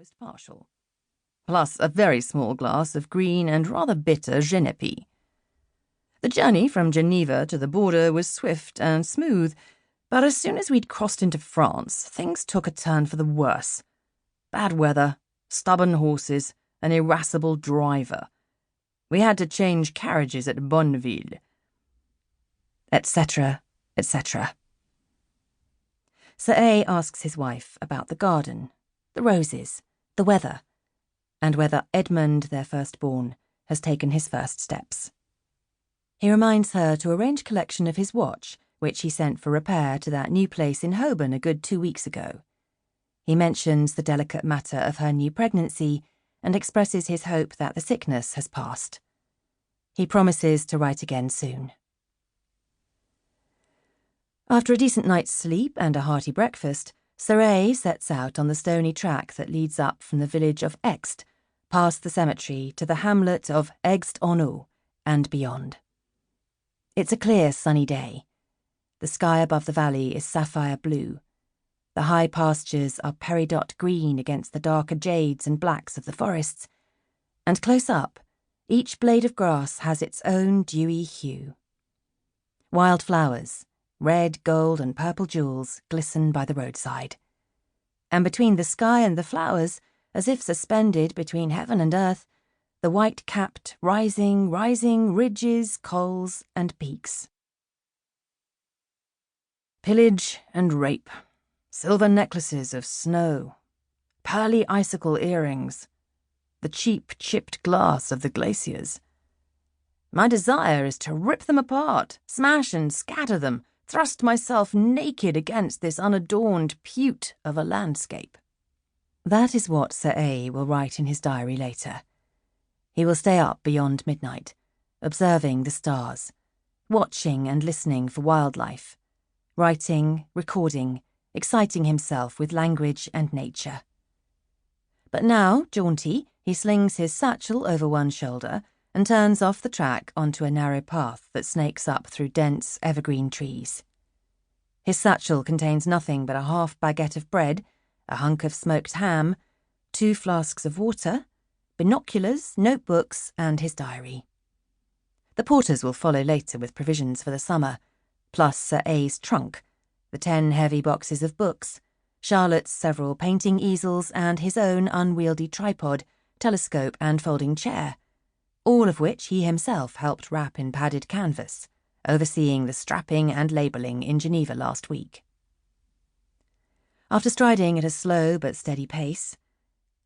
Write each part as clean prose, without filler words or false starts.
almost partial, plus a very small glass of green and rather bitter genepi. The journey from Geneva to the border was swift and smooth, but as soon as we'd crossed into France, things took a turn for the worse. Bad weather, stubborn horses, an irascible driver. We had to change carriages at Bonneville, etc., etc. Sir A asks his wife about the garden, the roses, the weather, and whether Edmund, their firstborn, has taken his first steps. He reminds her to arrange collection of his watch, which he sent for repair to that new place in Holborn a good 2 weeks ago. He mentions the delicate matter of her new pregnancy and expresses his hope that the sickness has passed. He promises to write again soon. After a decent night's sleep and a hearty breakfast, Sir A sets out on the stony track that leads up from the village of Ext, past the cemetery to the hamlet of Aigst-en-Eau, and beyond. It's a clear, sunny day. The sky above the valley is sapphire blue. The high pastures are peridot green against the darker jades and blacks of the forests, and close up, each blade of grass has its own dewy hue. Wild flowers, red, gold, and purple jewels, glisten by the roadside. And between the sky and the flowers, as if suspended between heaven and earth, the white-capped, rising ridges, cols, and peaks. Pillage and rape, silver necklaces of snow, pearly icicle earrings, the cheap chipped glass of the glaciers. My desire is to rip them apart, smash and scatter them, thrust myself naked against this unadorned pewt of a landscape. That is what Sir A will write in his diary later. He will stay up beyond midnight, observing the stars, watching and listening for wildlife, writing, recording, exciting himself with language and nature. But now, jaunty, he slings his satchel over one shoulder and turns off the track onto a narrow path that snakes up through dense evergreen trees. His satchel contains nothing but a half baguette of bread, a hunk of smoked ham, 2 flasks of water, binoculars, notebooks, and his diary. The porters will follow later with provisions for the summer, plus Sir A's trunk, the 10 heavy boxes of books, Charlotte's several painting easels, and his own unwieldy tripod, telescope, and folding chair, all of which he himself helped wrap in padded canvas, overseeing the strapping and labelling in Geneva last week. After striding at a slow but steady pace,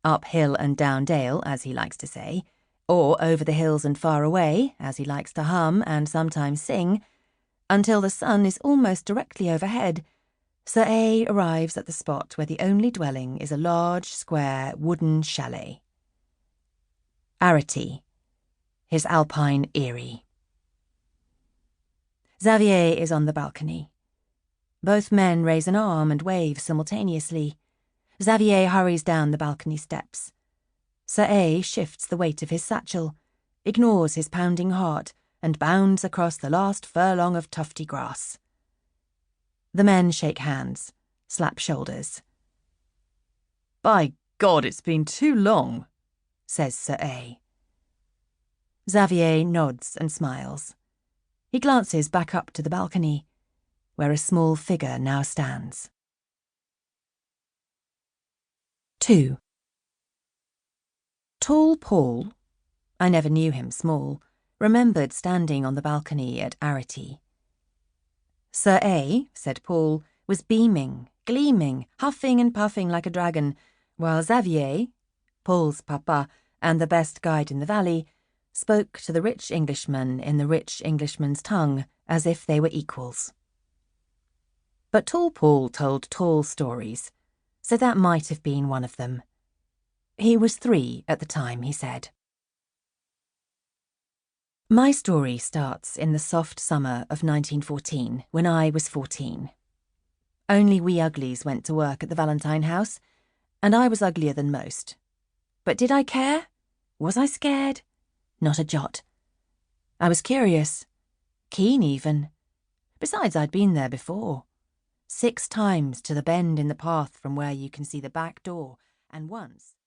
up hill and down dale, as he likes to say, or over the hills and far away, as he likes to hum and sometimes sing, until the sun is almost directly overhead, Sir A arrives at the spot where the only dwelling is a large, square, wooden chalet. Arety, his alpine eyrie. Xavier is on the balcony. Both men raise an arm and wave simultaneously. Xavier hurries down the balcony steps. Sir A shifts the weight of his satchel, ignores his pounding heart, and bounds across the last furlong of tufty grass. The men shake hands, slap shoulders. "By God, it's been too long," says Sir A. Xavier nods and smiles. He glances back up to the balcony, where a small figure now stands. 2. Tall Paul, I never knew him small, remembered standing on the balcony at Arety. Sir A, said Paul, was beaming, gleaming, huffing and puffing like a dragon, while Xavier, Paul's papa and the best guide in the valley, spoke to the rich Englishman in the rich Englishman's tongue as if they were equals. But Tall Paul told tall stories, so that might have been one of them. He was 3 at the time, he said. My story starts in the soft summer of 1914, when I was 14. Only we uglies went to work at the Valentine house, and I was uglier than most. But did I care? Was I scared? Not a jot. I was curious, keen even. Besides, I'd been there before. 6 times to the bend in the path from where you can see the back door, and once...